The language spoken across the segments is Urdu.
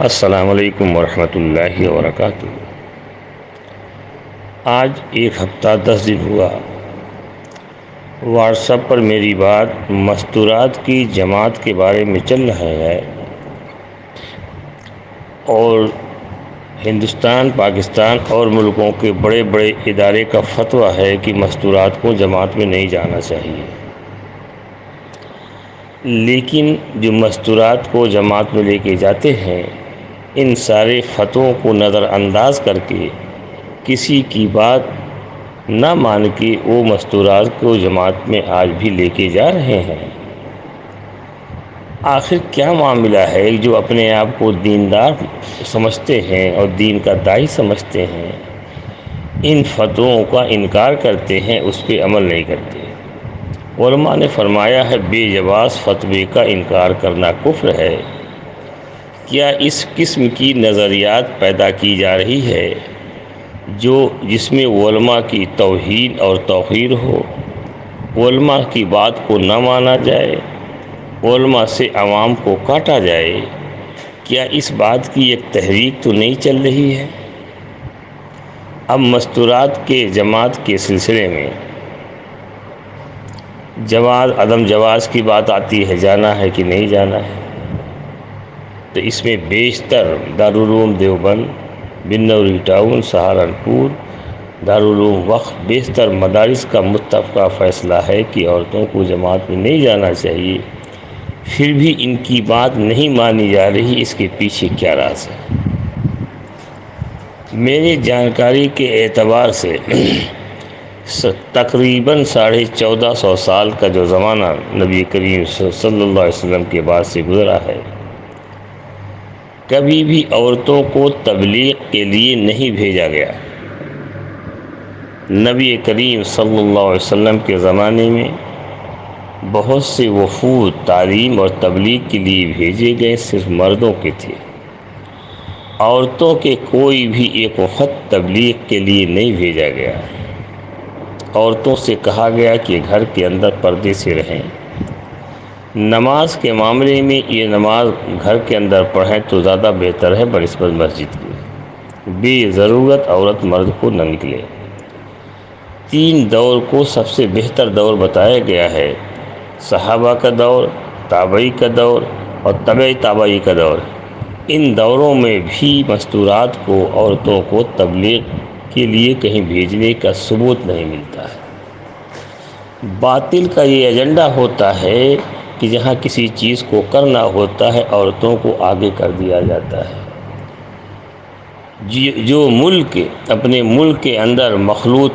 السلام علیکم ورحمۃ اللہ وبرکاتہ۔ آج ایک ہفتہ 10 دن ہوا واٹس ایپ پر میری بات مستورات کی جماعت کے بارے میں چل رہا ہے، اور ہندوستان، پاکستان اور ملکوں کے بڑے بڑے ادارے کا فتویٰ ہے کہ مستورات کو جماعت میں نہیں جانا چاہیے۔ لیکن جو مستورات کو جماعت میں لے کے جاتے ہیں، ان سارے فتووں کو نظر انداز کر کے کسی کی بات نہ مان کے وہ مستورات کو جماعت میں آج بھی لے کے جا رہے ہیں۔ آخر کیا معاملہ ہے؟ جو اپنے آپ کو دیندار سمجھتے ہیں اور دین کا داعی سمجھتے ہیں، ان فتووں کا انکار کرتے ہیں، اس پہ عمل نہیں کرتے۔ علماء نے فرمایا ہے بے جواز فتوے کا انکار کرنا کفر ہے۔ کیا اس قسم کی نظریات پیدا کی جا رہی ہے جس میں علماء کی توہین اور توقیر ہو، علماء کی بات کو نہ مانا جائے، علماء سے عوام کو کاٹا جائے؟ کیا اس بات کی ایک تحریک تو نہیں چل رہی ہے؟ اب مستورات کے جماعت کے سلسلے میں جواز عدم جواز کی بات آتی ہے، جانا ہے کہ نہیں جانا ہے، تو اس میں بیشتر دارالعلوم دیوبند، بنوری ٹاؤن، سہارنپور، دارالعلوم وقف، بیشتر مدارس کا متفقہ فیصلہ ہے کہ عورتوں کو جماعت میں نہیں جانا چاہیے۔ پھر بھی ان کی بات نہیں مانی جا رہی، اس کے پیچھے کیا راز ہے؟ میری جانکاری کے اعتبار سے تقریباً 1450 سال کا جو زمانہ نبی کریم صلی اللہ علیہ وسلم کے بعد سے گزرا ہے، کبھی بھی عورتوں کو تبلیغ کے لیے نہیں بھیجا گیا۔ نبی کریم صلی اللہ علیہ وسلم کے زمانے میں بہت سے وفود تعلیم اور تبلیغ کے لیے بھیجے گئے، صرف مردوں کے تھے۔ عورتوں کے کوئی بھی ایک وفد تبلیغ کے لیے نہیں بھیجا گیا۔ عورتوں سے کہا گیا کہ گھر کے اندر پردے سے رہیں۔ نماز کے معاملے میں یہ نماز گھر کے اندر پڑھیں تو زیادہ بہتر ہے بنسبت مسجد کی۔ بے ضرورت عورت مرد کو نہ نکلے۔ 3 دور کو سب سے بہتر دور بتایا گیا ہے: صحابہ کا دور، تابعی کا دور اور تبع تابعی کا دور۔ ان دوروں میں بھی مستورات کو، عورتوں کو تبلیغ کے لیے کہیں بھیجنے کا ثبوت نہیں ملتا ہے۔ باطل کا یہ ایجنڈا ہوتا ہے کہ جہاں کسی چیز کو کرنا ہوتا ہے، عورتوں کو آگے کر دیا جاتا ہے۔ جو ملک اپنے ملک کے اندر مخلوط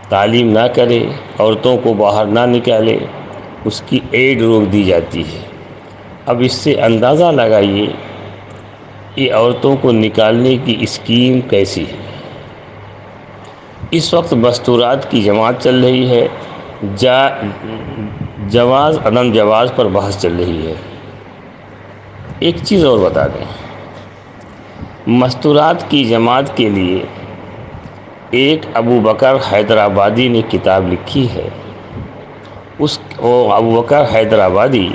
تعلیم نہ کرے، عورتوں کو باہر نہ نکالے، اس کی ایڈ روک دی جاتی ہے۔ اب اس سے اندازہ لگائیے یہ عورتوں کو نکالنے کی اسکیم کیسی ہے۔ اس وقت مستورات کی جماعت چل رہی ہے، جواز عدم جواز پر بحث چل رہی ہے۔ ایک چیز اور بتا دیں، مستورات کی جماعت کے لیے ایک ابو بکر حیدرآبادی نے کتاب لکھی ہے۔ ابو بکر حیدرآبادی،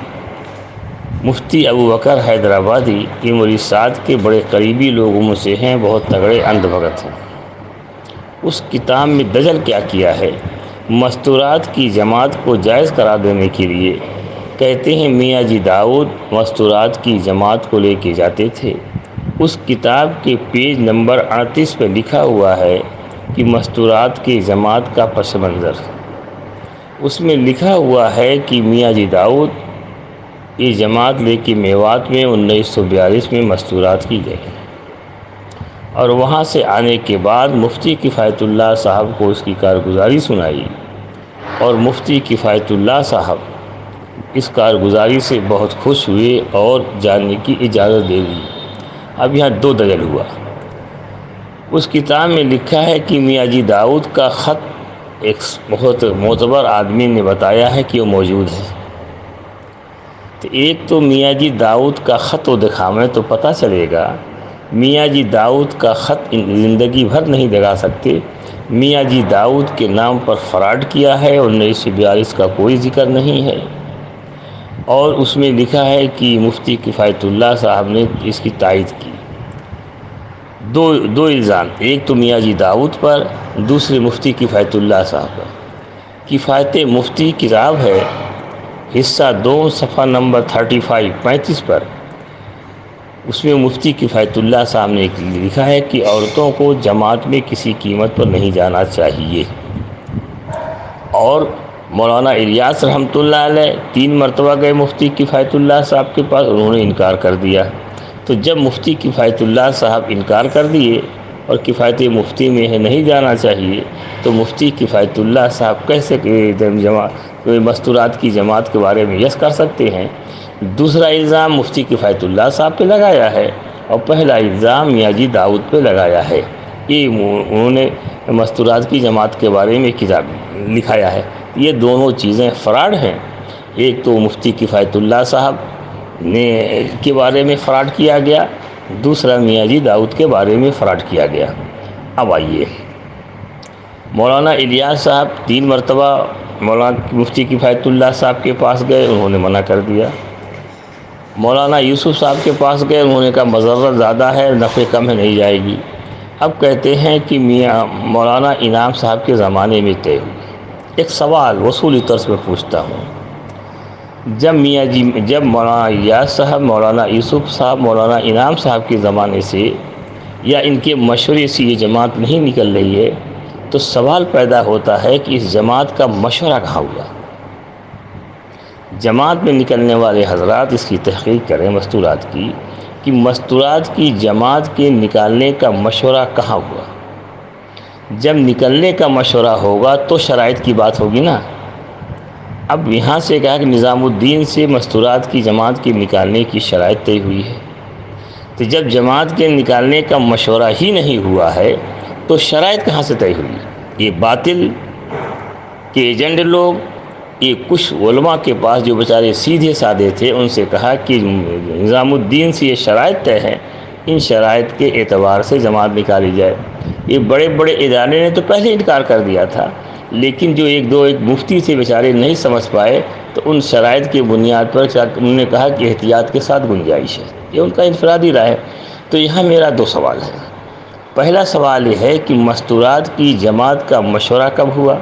مفتی ابو بکر حیدرآبادی کی مریسات کے بڑے قریبی لوگوں میں سے ہیں، بہت تگڑے اندھ بھگت ہیں۔ اس کتاب میں دجل کیا کیا ہے، مستورات کی جماعت کو جائز قرار دینے کے لیے کہتے ہیں میاں جی داؤد مستورات کی جماعت کو لے کے جاتے تھے۔ اس کتاب کے پیج نمبر 38 پہ لکھا ہوا ہے کہ مستورات کی جماعت کا پس منظر۔ اس میں لکھا ہوا ہے کہ میاں جی داؤد یہ جماعت لے کے میوات میں 1942 میں مستورات کی گئی، اور وہاں سے آنے کے بعد مفتی کفایت اللہ صاحب کو اس کی کارگزاری سنائی، اور مفتی کفایت اللہ صاحب اس کارگزاری سے بہت خوش ہوئے اور جانے کی اجازت دے دی۔ اب یہاں 2 دجل ہوا۔ اس کتاب میں لکھا ہے کہ میاں جی داؤد کا خط ایک بہت معتبر آدمی نے بتایا ہے کہ وہ موجود ہے۔ تو ایک تو میاں جی داؤد کا خط وہ دکھاویں تو پتہ چلے گا۔ میاں جی داؤد کا خط زندگی بھر نہیں دکھا سکتے۔ میاں جی داؤد کے نام پر فراڈ کیا ہے، 1942 کا کوئی ذکر نہیں ہے۔ اور اس میں لکھا ہے کہ مفتی کفایت اللہ صاحب نے اس کی تائید کی۔ دو الزام، ایک تو میاں جی داؤد پر، دوسرے مفتی کفایت اللہ صاحب پر۔ کفایت مفتی کتاب ہے، حصہ 2 صفحہ نمبر 35 پر۔ اس میں مفتی کفایت اللہ صاحب نے لکھا ہے کہ عورتوں کو جماعت میں کسی قیمت پر نہیں جانا چاہیے۔ اور مولانا الیاس رحمۃ اللہ علیہ 3 مرتبہ گئے مفتی کفایت اللہ صاحب کے پاس، انہوں نے انکار کر دیا۔ تو جب مفتی کفایت اللہ صاحب انکار کر دیے اور کفایت مفتی میں ہے نہیں جانا چاہیے، تو مفتی کفایت اللہ صاحب کیسے مستورات کی جماعت کے بارے میں یس کر سکتے ہیں؟ دوسرا الزام مفتی کفایت اللہ صاحب پہ لگایا ہے، اور پہلا الزام میاں جی داؤد پہ لگایا ہے۔ یہ انہوں نے مستورات کی جماعت کے بارے میں کتاب لکھایا ہے۔ یہ دونوں چیزیں فراڈ ہیں۔ ایک تو مفتی کفایت اللہ صاحب نے کے بارے میں فراڈ کیا گیا، دوسرا میاں جی داؤد کے بارے میں فراڈ کیا گیا۔ اب آئیے، مولانا الیاس صاحب 3 مرتبہ مولانا مفتی کفایت اللہ صاحب کے پاس گئے، انہوں نے منع کر دیا۔ مولانا یوسف صاحب کے پاس گئے، انہوں نے کہا مضرت زیادہ ہے، نفع کم ہے، نہیں جائے گی۔ اب کہتے ہیں کہ میاں مولانا انعام صاحب کے زمانے میں طے ہوئی۔ ایک سوال وصولی طرز میں پوچھتا ہوں، جب مولانا الیاس صاحب، مولانا یوسف صاحب، مولانا انعام صاحب کے زمانے سے یا ان کے مشورے سے یہ جماعت نہیں نکل رہی ہے، تو سوال پیدا ہوتا ہے کہ اس جماعت کا مشورہ کہاں ہوا؟ جماعت میں نکلنے والے حضرات اس کی تحقیق کریں مستورات کی، کہ مستورات کی جماعت کے نکالنے کا مشورہ کہاں ہوا۔ جب نکلنے کا مشورہ ہوگا تو شرائط کی بات ہوگی نا۔ اب یہاں سے کہا کہ نظام الدین سے مستورات کی جماعت کے نکالنے کی شرائط طے ہوئی ہے، تو جب جماعت کے نکالنے کا مشورہ ہی نہیں ہوا ہے تو شرائط کہاں سے طے ہوئی؟ یہ باطل کے ایجنٹ لوگ، یہ کچھ علماء کے پاس جو بیچارے سیدھے سادے تھے، ان سے کہا کہ نظام الدین سے یہ شرائط طے ہیں، ان شرائط کے اعتبار سے جماعت نکالی جائے۔ یہ بڑے بڑے ادارے نے تو پہلے انکار کر دیا تھا، لیکن جو ایک مفتی سے بیچارے نہیں سمجھ پائے، تو ان شرائط کی بنیاد پر انہوں نے کہا کہ احتیاط کے ساتھ گنجائش ہے۔ یہ ان کا انفرادی رائے ہے۔ تو یہاں میرا 2 سوال ہے۔ پہلا سوال یہ ہے کہ مستورات کی جماعت کا مشورہ کب ہوا؟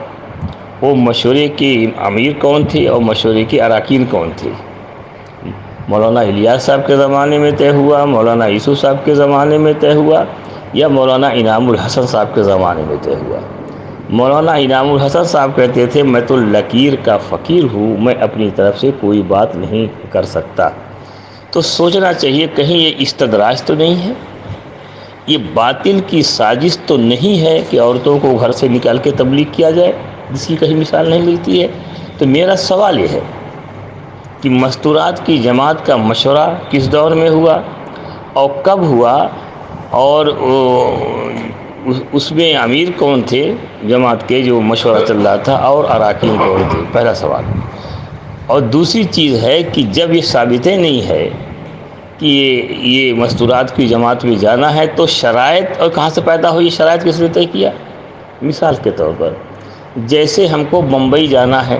وہ مشورے کے امیر کون تھے اور مشورے کے اراکین کون تھے؟ مولانا الیاس صاحب کے زمانے میں طے ہوا، مولانا یوسف صاحب کے زمانے میں طے ہوا، یا مولانا انعام الحسن صاحب کے زمانے میں طے ہوا؟ مولانا انعام الحسن صاحب کہتے تھے میں تو لکیر کا فقیر ہوں، میں اپنی طرف سے کوئی بات نہیں کر سکتا۔ تو سوچنا چاہیے کہیں یہ استدراج تو نہیں ہے، یہ باطل کی سازش تو نہیں ہے کہ عورتوں کو گھر سے نکال کے تبلیغ کیا جائے، جس کی کہیں مثال نہیں ملتی ہے۔ تو میرا سوال یہ ہے کہ مستورات کی جماعت کا مشورہ کس دور میں ہوا اور کب ہوا، اور اس میں امیر کون تھے جماعت کے جو مشورہ چل رہا تھا، اور اراکین کون تھے؟ پہلا سوال۔ اور دوسری چیز ہے کہ جب یہ ثابت نہیں ہے کہ یہ مستورات کی جماعت میں جانا ہے، تو شرائط اور کہاں سے پیدا ہوئی؟ شرائط کس نے طے کیا؟ مثال کے طور پر جیسے ہم کو بمبئی جانا ہے،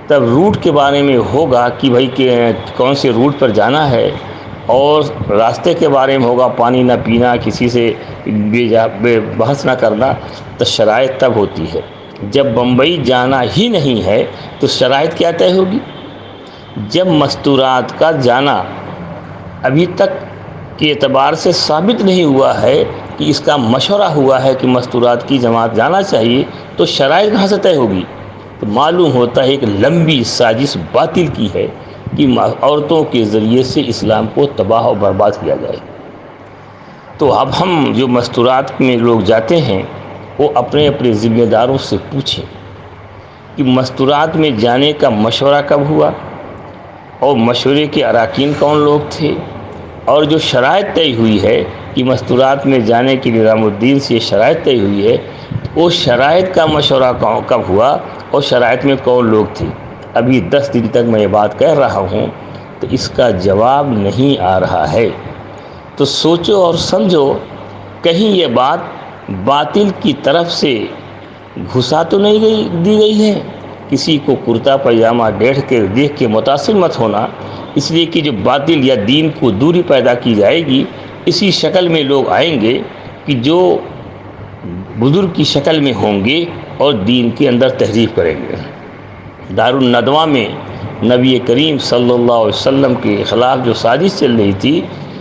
تب روٹ کے بارے میں ہوگا کہ بھائی کہ کون سے روٹ پر جانا ہے، اور راستے کے بارے میں ہوگا پانی نہ پینا، کسی سے بحث نہ کرنا، تو شرائط تب ہوتی ہے۔ جب بمبئی جانا ہی نہیں ہے تو شرائط کیا طے ہوگی؟ جب مستورات کا جانا ابھی تک کے اعتبار سے ثابت نہیں ہوا ہے کہ اس کا مشورہ ہوا ہے کہ مستورات کی جماعت جانا چاہیے، تو شرائط کہاں سے طے ہوگی؟ تو معلوم ہوتا ہے ایک لمبی سازش باطل کی ہے کہ عورتوں کے ذریعے سے اسلام کو تباہ و برباد کیا جائے۔ تو اب ہم جو مستورات میں لوگ جاتے ہیں، وہ اپنے اپنے ذمہ داروں سے پوچھیں کہ مستورات میں جانے کا مشورہ کب ہوا، اور مشورے کے اراکین کون لوگ تھے، اور جو شرائط طے ہوئی ہے کہ مستورات میں جانے کی نظام الدین سے یہ شرائط طے ہوئی ہے، وہ شرائط کا مشورہ کب ہوا اور شرائط میں کون لوگ تھے؟ ابھی 10 دن تک میں یہ بات کہہ رہا ہوں تو اس کا جواب نہیں آ رہا ہے۔ تو سوچو اور سمجھو، کہیں یہ بات باطل کی طرف سے گھسا تو نہیں دی گئی ہے کہ کسی کو کرتا پائجامہ دیکھ کے متاثر مت ہونا، اس لیے کہ جو باطل یا دین کو دوری پیدا کی جائے گی اسی شکل میں لوگ آئیں گے کہ جو بزرگ کی شکل میں ہوں گے اور دین کے اندر تحریف کریں گے۔ دارالندوہ میں نبی کریم صلی اللہ علیہ وسلم کے خلاف جو سازش چل رہی تھی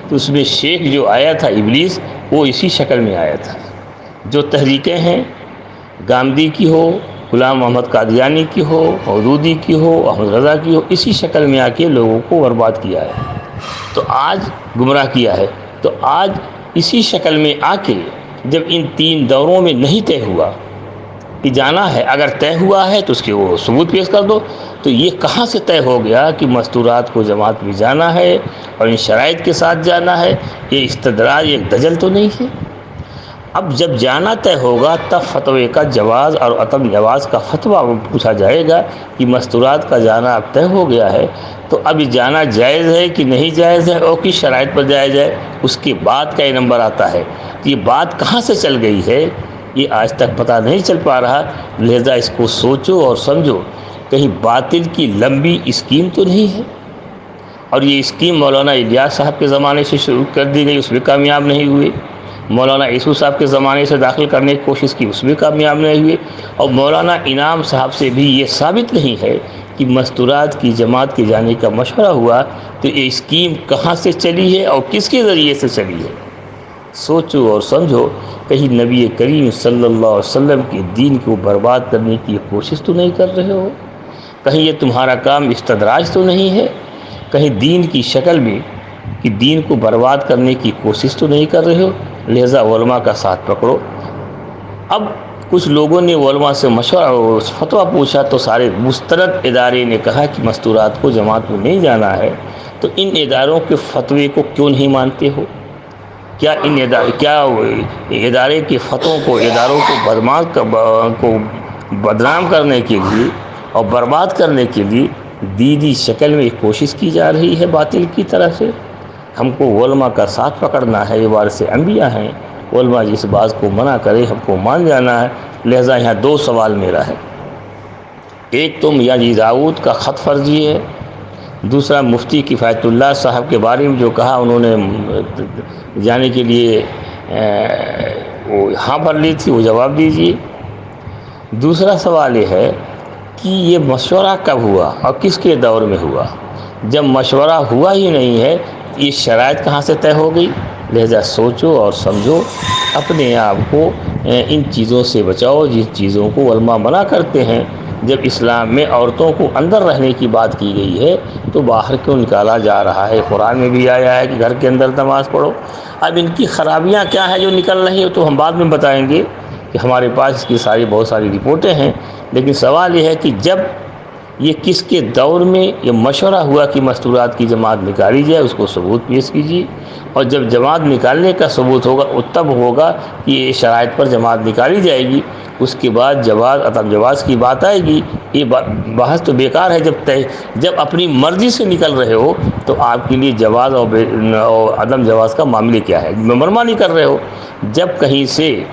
تو اس میں شیخ جو آیا تھا ابلیس، وہ اسی شکل میں آیا تھا۔ جو تحریکیں ہیں، گامدی کی ہو، غلام محمد قادیانی کی ہو، مودودی کی ہو، احمد رضا کی ہو، اسی شکل میں آ کے لوگوں کو برباد کیا ہے، تو آج گمراہ کیا ہے۔ تو آج اسی شکل میں آ کے جب ان 3 دوروں میں نہیں طے ہوا کہ جانا ہے، اگر طے ہوا ہے تو اس کے وہ ثبوت پیش کر دو، تو یہ کہاں سے طے ہو گیا کہ مستورات کو جماعت میں جانا ہے اور ان شرائط کے ساتھ جانا ہے؟ یہ استدراج، ایک دجل تو نہیں ہے؟ اب جب جانا طے ہوگا تب فتوے کا جواز اور عدم جواز کا فتویٰ پوچھا جائے گا کہ مستورات کا جانا اب طے ہو گیا ہے، تو اب جانا جائز ہے کہ نہیں جائز ہے اور کس شرائط پر جائز ہے، اس کے بعد کا یہ نمبر آتا ہے۔ یہ بات کہاں سے چل گئی ہے یہ آج تک پتہ نہیں چل پا رہا، لہذا اس کو سوچو اور سمجھو، کہیں باطل کی لمبی اسکیم تو نہیں ہے، اور یہ اسکیم مولانا الیاس صاحب کے زمانے سے شروع کر دی گئی، اس میں کامیاب نہیں ہوئے، مولانا عیسو صاحب کے زمانے سے داخل کرنے کی کوشش کی، اس میں کامیاب نہیں ہوئے، اور مولانا انعام صاحب سے بھی یہ ثابت نہیں ہے کہ مستورات کی جماعت کے جانے کا مشورہ ہوا، تو یہ اسکیم کہاں سے چلی ہے اور کس کے ذریعے سے چلی ہے؟ سوچو اور سمجھو، کہیں نبی کریم صلی اللہ علیہ وسلم کے دین کو برباد کرنے کی کوشش تو نہیں کر رہے ہو؟ کہیں یہ تمہارا کام استدراج تو نہیں ہے؟ کہیں دین کی شکل میں کہ دین کو برباد کرنے کی کوشش تو نہیں کر رہے ہو؟ لہذا علماء کا ساتھ پکڑو۔ اب کچھ لوگوں نے علماء سے مشورہ فتویٰ پوچھا تو سارے مستند ادارے نے کہا کہ مستورات کو جماعت میں نہیں جانا ہے، تو ان اداروں کے فتوے کو کیوں نہیں مانتے ہو؟ کیا ادارے کے فتووں کو، اداروں کو بدنام کرنے کے لیے اور برباد کرنے کے لیے دینی شکل میں ایک کوشش کی جا رہی ہے باطل کی طرف سے؟ ہم کو علماء کا ساتھ پکڑنا ہے، یہ وارث انبیاء ہیں، علماء جس بات کو منع کرے ہم کو مان جانا ہے۔ لہذا یہاں 2 سوال میرا ہے، ایک تو میاں جی داؤد کا خط فرضی ہے، دوسرا مفتی کفایت اللہ صاحب کے بارے میں جو کہا انہوں نے جانے کے لیے وہ ہاں بھر لی تھی، وہ جواب دیجیے۔ دوسرا سوال یہ ہے کہ یہ مشورہ کب ہوا اور کس کے دور میں ہوا؟ جب مشورہ ہوا ہی نہیں ہے یہ شرائط کہاں سے طے ہو گئی؟ لہذا سوچو اور سمجھو، اپنے آپ کو ان چیزوں سے بچاؤ جن چیزوں کو علماء منع کرتے ہیں۔ جب اسلام میں عورتوں کو اندر رہنے کی بات کی گئی ہے تو باہر کیوں نکالا جا رہا ہے؟ قرآن میں بھی آیا ہے کہ گھر کے اندر نماز پڑھو۔ اب ان کی خرابیاں کیا ہیں جو نکل رہی ہیں تو ہم بعد میں بتائیں گے، کہ ہمارے پاس اس کی بہت ساری رپورٹیں ہیں، لیکن سوال یہ ہے کہ جب یہ کس کے دور میں یہ مشورہ ہوا کہ مستورات کی جماعت نکالی جائے، اس کو ثبوت پیش کیجیے، اور جب جماعت نکالنے کا ثبوت ہوگا تب ہوگا کہ یہ شرائط پر جماعت نکالی جائے گی، اس کے بعد جواز عدم جواز کی بات آئے گی۔ یہ بحث تو بیکار ہے، جب اپنی مرضی سے نکل رہے ہو تو آپ کے لیے جواز اور عدم جواز کا معاملے کیا ہے؟ منمانی کر رہے ہو۔ جب کہیں سے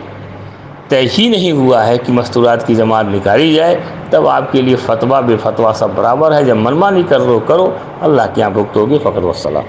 طے ہی نہیں ہوا ہے کہ مستورات کی جماعت نکالی جائے تب آپ کے لیے فتویٰ بے فتویٰ سب برابر ہے۔ جب منمانی کر رہے ہو کرو، اللہ کے یہاں بھگتو گے، فقط والسلام۔